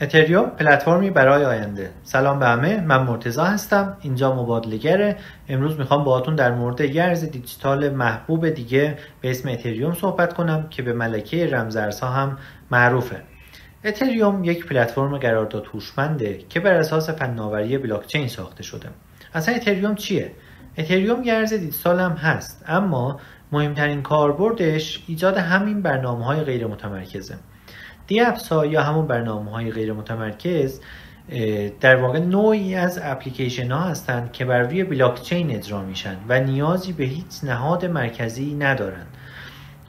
اتریوم پلتفرمی برای آینده. سلام به همه، من مرتضی هستم، اینجا مبادله‌گره. امروز میخوام باهاتون در مورد یه ارز دیجیتال محبوب دیگه به اسم اتریوم صحبت کنم که به ملکه رمزارزها هم معروفه. اتریوم یک پلتفرم قرارداد هوشمنده که بر اساس فناوری بلاکچین ساخته شده. اصلا اتریوم چیه؟ اتریوم یه ارز دیجیتال هم هست، اما مهمترین کاربردش ایجاد همین برنامه‌های غیر متمرکزه. دی‌اپس‌ها یا همون برنامه‌های غیر متمرکز در واقع نوعی از اپلیکیشن ها هستند که بر روی بلاکچین اجرا میشن و نیازی به هیچ نهاد مرکزی ندارن.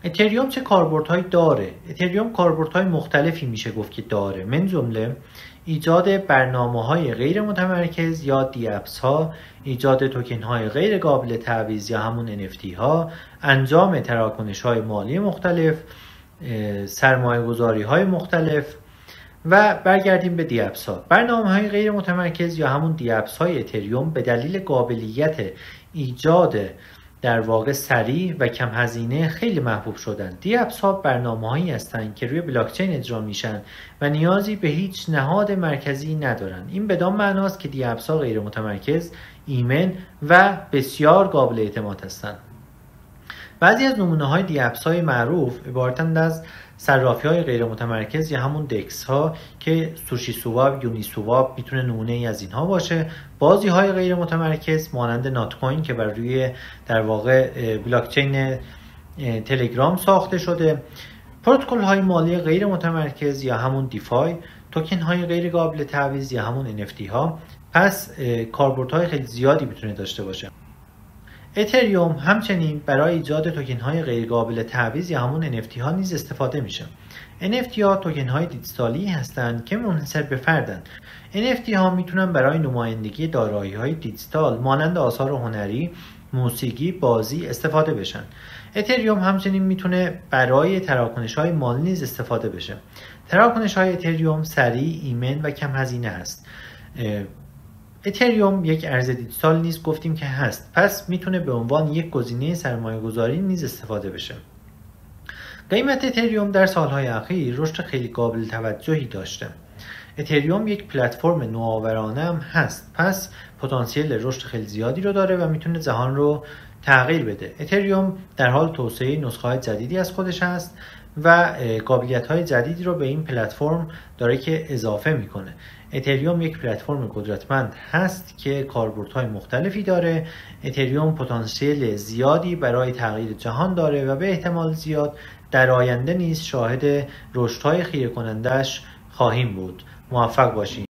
اتریوم چه کاربردهایی داره؟ اتریوم کاربردهای مختلفی میشه گفت که داره، من جمله ایجاد برنامه‌های غیر متمرکز یا دی‌اپس ها، ایجاد توکن های غیر قابل تعویض یا همون NFT ها، انجام تراکنش های مالی مختلف، سرمایه گذاری های مختلف. و برگردیم به دی‌اپس ها. برنامه های غیر متمرکز یا همون دی‌اپس های اتریوم به دلیل قابلیت ایجاد در واقع سریع و کم هزینه خیلی محبوب شدن. دی‌اپس ها برنامه هایی هستند که روی بلاکچین اجرا میشن و نیازی به هیچ نهاد مرکزی ندارن. این بدان معناست که دی‌اپس ها غیر متمرکز، ایمن و بسیار قابل اعتماد هستند. بعضی از نمونه‌های دی‌اپس‌های معروف عبارتند از صرافی‌های غیر متمرکز یا همون دکس ها که سوشی سواب، یونی سواب میتونه نمونه ای از اینها باشه. بازی‌های غیر متمرکز مانند نات کوین که بر روی در واقع بلاکچین تلگرام ساخته شده. پروتکل‌های مالی غیر متمرکز یا همون دیفای، توکن‌های غیر قابل تعویض یا همون NFT ها. پس کاربردهای خیلی زیادی میتونه داشته باشه. اتریوم همچنین برای ایجاد توکن های غیر قابل تعویض یا همون NFT ها نیز استفاده میشه. NFT ها توکن های دیجیتالی هستند که منحصر به فردن. NFT ها میتونن برای نمایندگی دارایی های دیجیتال مانند آثار هنری، موسیقی، بازی استفاده بشن. اتریوم همچنین میتونه برای تراکنش های مالی نیز استفاده بشه. تراکنش های اتریوم سریع، ایمن و کم هزینه است. اتریوم یک ارز دیجیتال نیز گفتیم که هست، پس میتونه به عنوان یک گزینه سرمایه گذاری نیز استفاده بشه. قیمت اتریوم در سالهای اخیر رشد خیلی قابل توجهی داشته. اتریوم یک پلتفرم نوآورانه هم هست، پس پتانسیل رشد خیلی زیادی رو داره و میتونه جهان رو تغییر بده. اتریوم در حال توسعه نسخه‌های جدیدی از خودش هست و قابلیت‌های جدیدی رو به این پلتفرم داره که اضافه میکنه. اتریوم یک پلتفرم قدرتمند هست که کاربردهای مختلفی داره. اتریوم پتانسیل زیادی برای تغییر جهان داره و به احتمال زیاد در آینده نیز شاهد رشدهای خیره کنندش خواهیم بود. موفق باشید.